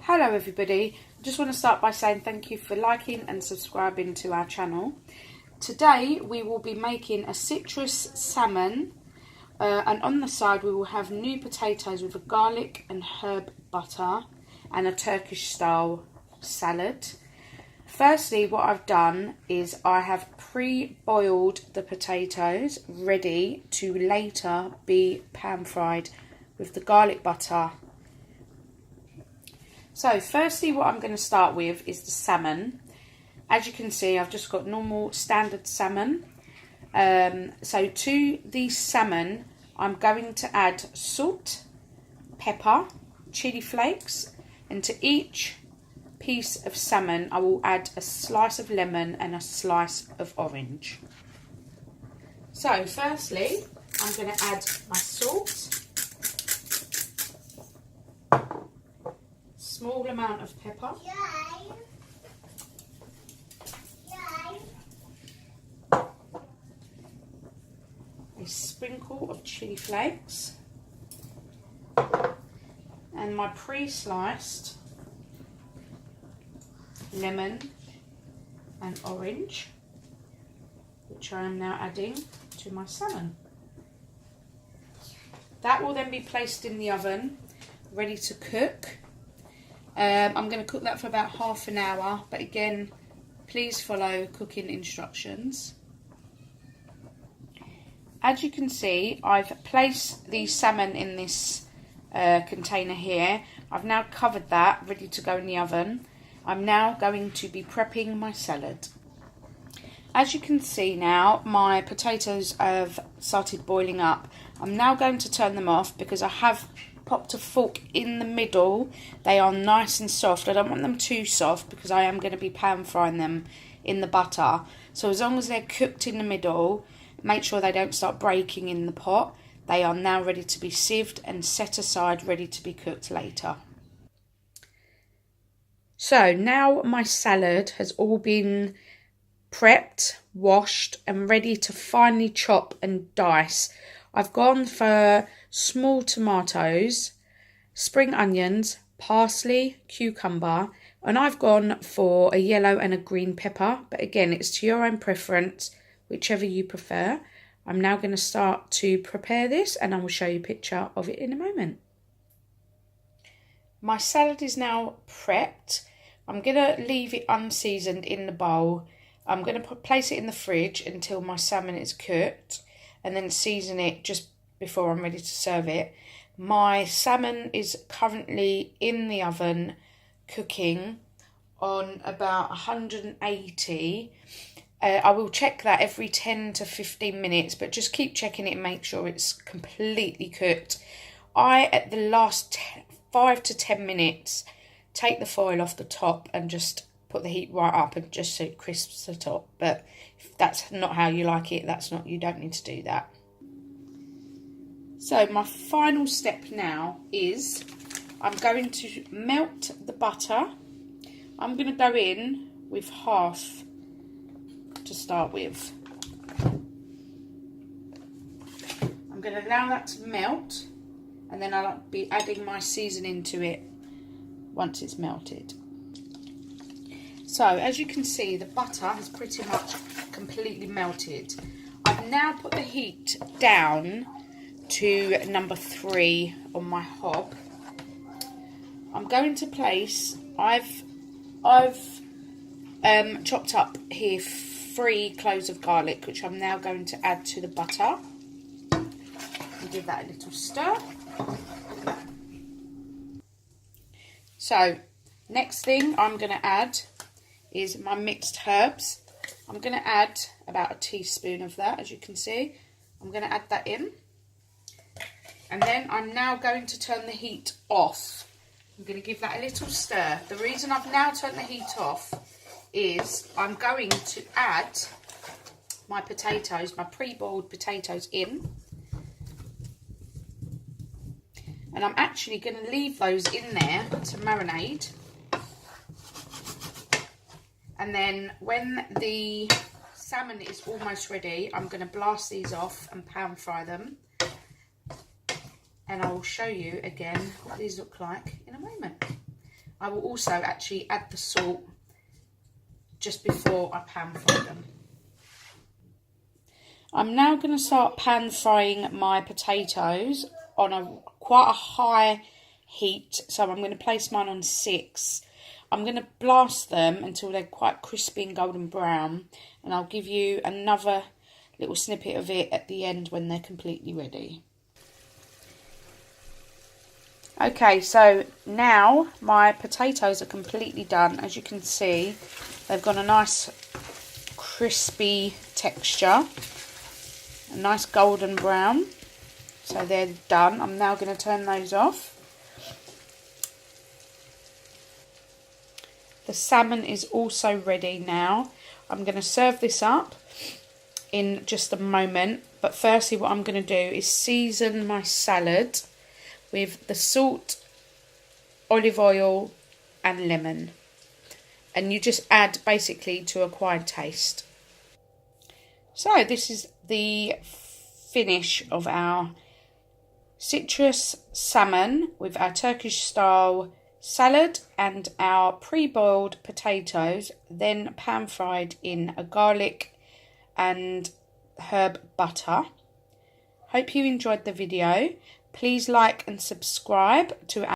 Hello everybody, I just want to start by saying thank you for liking and subscribing to our channel. Today we will be making a citrus salmon and on the side we will have new potatoes with a garlic and herb butter and a Turkish style salad. Firstly, what I've done is I have pre-boiled the potatoes ready to later be pan fried with the garlic butter. So firstly what I'm going to start with is the salmon. As you can see, I've just got normal standard salmon. So to the salmon I'm going to add salt, pepper, chili flakes, and to each piece of salmon I will add a slice of lemon and a slice of orange. So firstly I'm going to add my salt, small amount of pepper, a sprinkle of chili flakes, and my pre-sliced lemon and orange, which I am now adding to my salmon. That will then be placed in the oven, ready to cook. I'm going to cook that for about half an hour, but again, please follow cooking instructions. As you can see, I've placed the salmon in this container here. I've now covered that, ready to go in the oven. I'm now going to be prepping my salad. As you can see now, my potatoes have started boiling up. I'm now going to turn them off because I have popped a fork in the middle. They are nice and soft. I don't want them too soft because I am going to be pan frying them in the butter. So as long as they're cooked in the middle, make sure they don't start breaking in the pot. They are now ready to be sieved and set aside, ready to be cooked later. So now my salad has all been prepped, washed and ready to finely chop and dice. I've gone for small tomatoes, spring onions, parsley, cucumber, and I've gone for a yellow and a green pepper, but again it's to your own preference, whichever you prefer. I'm now going to start to prepare this and I will show you a picture of it in a moment. My salad is now prepped. I'm going to leave it unseasoned in the bowl. I'm going to place it in the fridge until my salmon is cooked and then season it just before I'm ready to serve it. My salmon is currently in the oven cooking on about 180. I will check that every 10 to 15 minutes, but just keep checking it and make sure it's completely cooked. At the last 5 to 10 minutes, take the foil off the top and just put the heat right up and just so it crisps the top. But if that's not how you like it, you don't need to do that. So my final step now is I'm going to melt the butter. I'm going to go in with half to start with. I'm going to allow that to melt and then I'll be adding my seasoning to it once it's melted. So as you can see, the butter has pretty much completely melted. I've now put the heat down to number 3 on my hob. I'm going to place, I've chopped up here 3 cloves of garlic, which I'm now going to add to the butter and give that a little stir. So next thing I'm going to add is my mixed herbs. I'm going to add about a teaspoon of that, as you can see. I'm going to add that in. And then I'm now going to turn the heat off. I'm going to give that a little stir. The reason I've now turned the heat off is I'm going to add my potatoes, my pre-boiled potatoes in. And I'm actually going to leave those in there to marinate. And then when the salmon is almost ready, I'm going to blast these off and pan fry them. And I will show you again what these look like in a moment. I will also actually add the salt just before I pan fry them. I'm now going to start pan frying my potatoes on quite a high heat. So I'm going to place mine on 6. I'm going to blast them until they're quite crispy and golden brown. And I'll give you another little snippet of it at the end when they're completely ready. Okay, so now my potatoes are completely done. As you can see, they've got a nice crispy texture, a nice golden brown. So they're done. I'm now going to turn those off. The salmon is also ready now. I'm going to serve this up in just a moment. But firstly, what I'm going to do is season my salad with the salt, olive oil and lemon. And you just add basically to acquired taste. So this is the finish of our citrus salmon with our Turkish style salad and our pre-boiled potatoes, then pan fried in a garlic and herb butter. Hope you enjoyed the video. Please like and subscribe to our